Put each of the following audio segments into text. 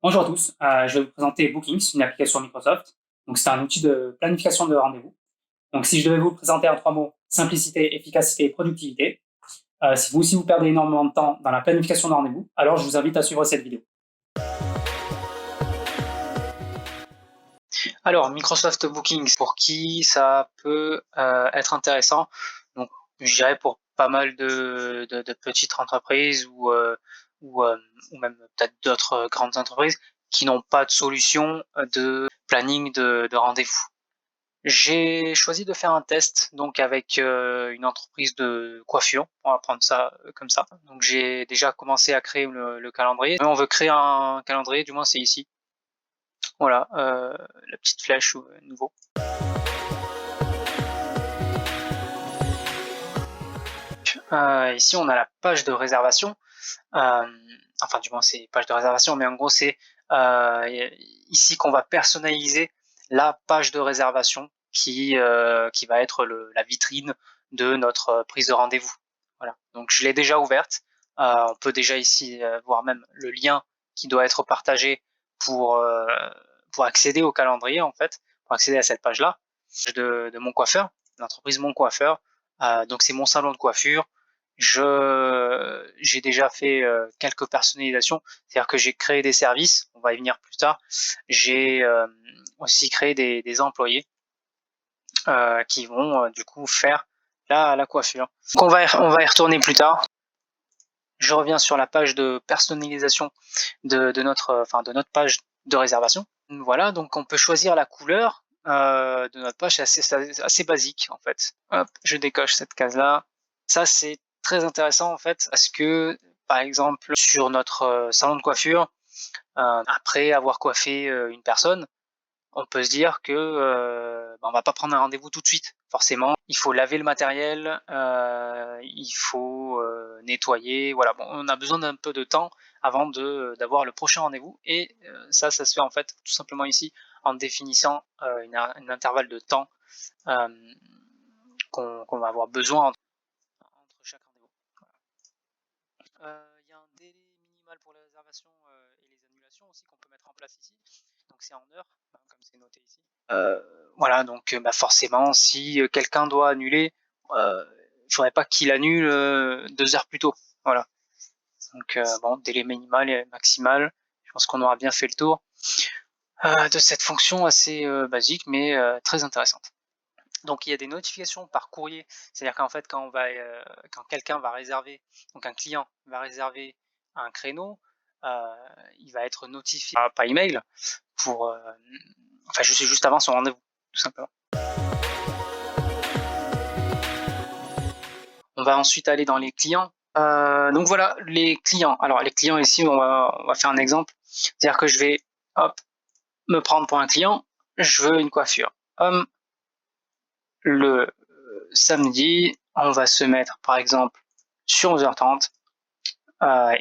Bonjour à tous, je vais vous présenter Bookings, une application Microsoft. Donc c'est un outil de planification de rendez-vous. Donc si je devais vous le présenter en 3 mots, simplicité, efficacité et productivité. Si vous aussi vous perdez énormément de temps dans la planification de rendez-vous, alors je vous invite à suivre cette vidéo. Alors, Microsoft Bookings, pour qui ça peut être intéressant? Donc, je dirais pour pas mal de petites entreprises ou même peut-être d'autres grandes entreprises qui n'ont pas de solution de planning de rendez-vous. J'ai choisi de faire un test donc avec une entreprise de coiffure, on va prendre ça comme ça. Donc j'ai déjà commencé à créer le calendrier. On veut créer un calendrier, du moins c'est ici. Voilà, la petite flèche nouveau. Ici, on a la page de réservation. Enfin, du moins, c'est page de réservation, mais en gros, c'est ici qu'on va personnaliser la page de réservation qui va être la vitrine de notre prise de rendez-vous. Voilà. Donc, je l'ai déjà ouverte. On peut déjà ici voir même le lien qui doit être partagé pour accéder au calendrier, en fait, pour accéder à cette page-là de mon coiffeur, l'entreprise Mon Coiffeur. Donc, c'est mon salon de coiffure. J'ai déjà fait quelques personnalisations, c'est-à-dire que j'ai créé des services, on va y venir plus tard. J'ai aussi créé des employés qui vont du coup faire la coiffure. Donc on va y retourner plus tard. Je reviens sur la page de personnalisation de notre page de réservation. Voilà, donc on peut choisir la couleur de notre page, c'est assez basique en fait. Hop, je décoche cette case-là. Ça, c'est très intéressant en fait, parce que par exemple sur notre salon de coiffure, après avoir coiffé une personne, on peut se dire que on va pas prendre un rendez-vous tout de suite. Forcément, il faut laver le matériel, il faut nettoyer. Voilà, bon, on a besoin d'un peu de temps avant d'avoir le prochain rendez-vous. Et ça se fait en fait tout simplement ici en définissant un intervalle de temps qu'on va avoir besoin entre chaque rendez-vous. Il y a un délai minimal pour les réservations et les annulations aussi qu'on peut mettre en place ici. Donc c'est en heures, comme c'est noté ici. Voilà, donc forcément, si quelqu'un doit annuler, il ne faudrait pas qu'il annule 2 heures plus tôt. Voilà. Donc bon, délai minimal et maximal. Je pense qu'on aura bien fait le tour de cette fonction assez basique, mais très intéressante. Donc il y a des notifications par courrier, c'est-à-dire qu'en fait quand quelqu'un va réserver, donc un client va réserver un créneau, il va être notifié par email pour, juste avant son rendez-vous, tout simplement. On va ensuite aller dans les clients. Donc voilà, les clients. Alors les clients ici, on va faire un exemple. C'est-à-dire que je vais me prendre pour un client, je veux une coiffure. Le samedi, on va se mettre par exemple sur 11h30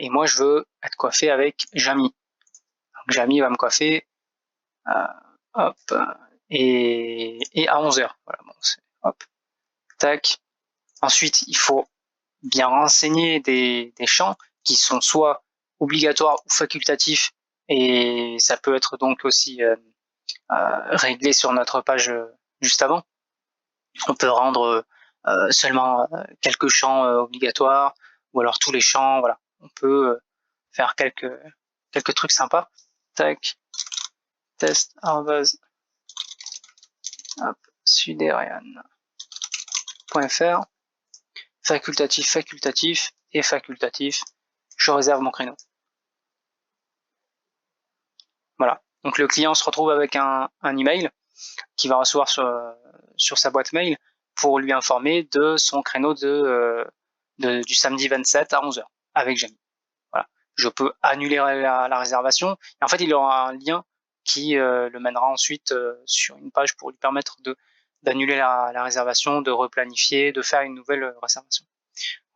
et moi je veux être coiffé avec Jamy. Donc Jamy va me coiffer hop, et à 11h. Voilà, bon, hop, tac. Ensuite, il faut bien renseigner des champs qui sont soit obligatoires ou facultatifs, et ça peut être donc aussi réglé sur notre page juste avant. On peut rendre seulement quelques champs obligatoires, ou alors tous les champs, voilà. On peut faire quelques trucs sympas. Tac, test, suderian.fr, facultatif et facultatif. Je réserve mon créneau. Voilà. Donc le client se retrouve avec un email qu'il va recevoir sur sa boîte mail pour lui informer de son créneau du samedi 27 à 11h avec Jamy. Voilà. Je peux annuler la réservation. Et en fait, il aura un lien qui le mènera ensuite sur une page pour lui permettre d'annuler la réservation, de replanifier, de faire une nouvelle réservation.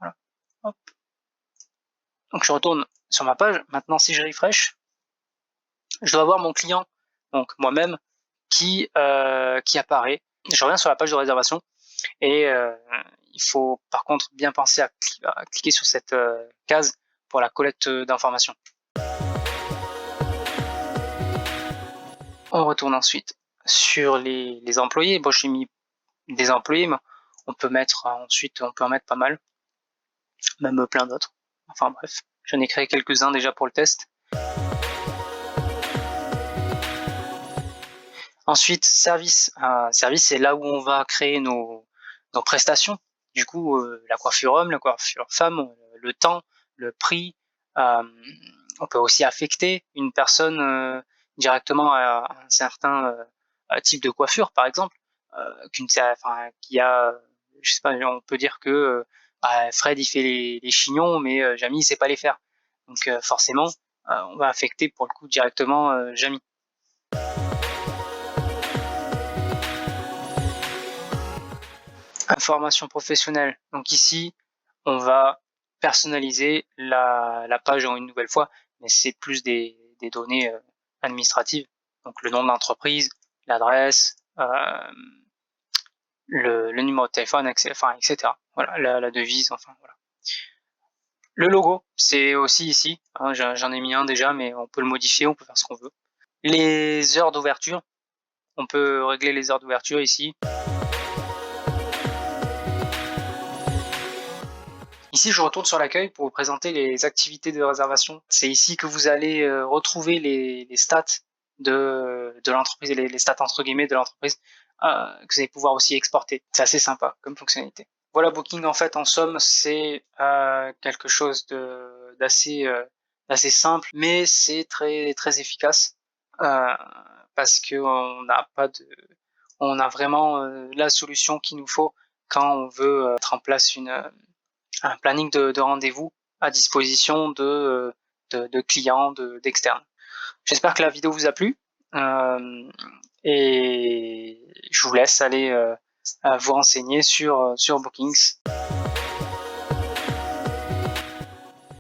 Voilà. Hop. Donc je retourne sur ma page. Maintenant, si je refresh, je dois voir mon client, donc moi-même, qui apparaît. Je reviens sur la page de réservation et il faut par contre bien penser à cliquer sur cette case pour la collecte d'informations. On retourne ensuite sur les employés. Bon, j'ai mis des employés, mais on peut mettre ensuite, on peut en mettre pas mal, même plein d'autres. Enfin bref, j'en ai créé quelques-uns déjà pour le test. Ensuite, service. Service, c'est là où on va créer nos prestations. Du coup, la coiffure homme, la coiffure femme, le temps, le prix. On peut aussi affecter une personne directement à un certain type de coiffure, par exemple, qui a, je sais pas, on peut dire que Fred il fait les chignons, mais Jamy il sait pas les faire. Donc forcément, on va affecter pour le coup directement Jamy. Information professionnelle. Donc ici, on va personnaliser la page en une nouvelle fois, mais c'est plus des données administratives. Donc le nom de l'entreprise, l'adresse, le numéro de téléphone, etc. Voilà, la devise, enfin voilà. Le logo, c'est aussi ici. Hein, j'en ai mis un déjà, mais on peut le modifier, on peut faire ce qu'on veut. Les heures d'ouverture, on peut régler les heures d'ouverture ici. Ici, je retourne sur l'accueil pour vous présenter les activités de réservation. C'est ici que vous allez retrouver les stats de l'entreprise, les stats entre guillemets de l'entreprise, que vous allez pouvoir aussi exporter. C'est assez sympa comme fonctionnalité. Voilà, Booking, en fait, en somme, c'est quelque chose d'assez simple, mais c'est très très efficace parce que on a vraiment la solution qu'il nous faut quand on veut mettre en place un planning de rendez-vous à disposition de clients, d'externes. J'espère que la vidéo vous a plu et je vous laisse aller vous renseigner sur Bookings.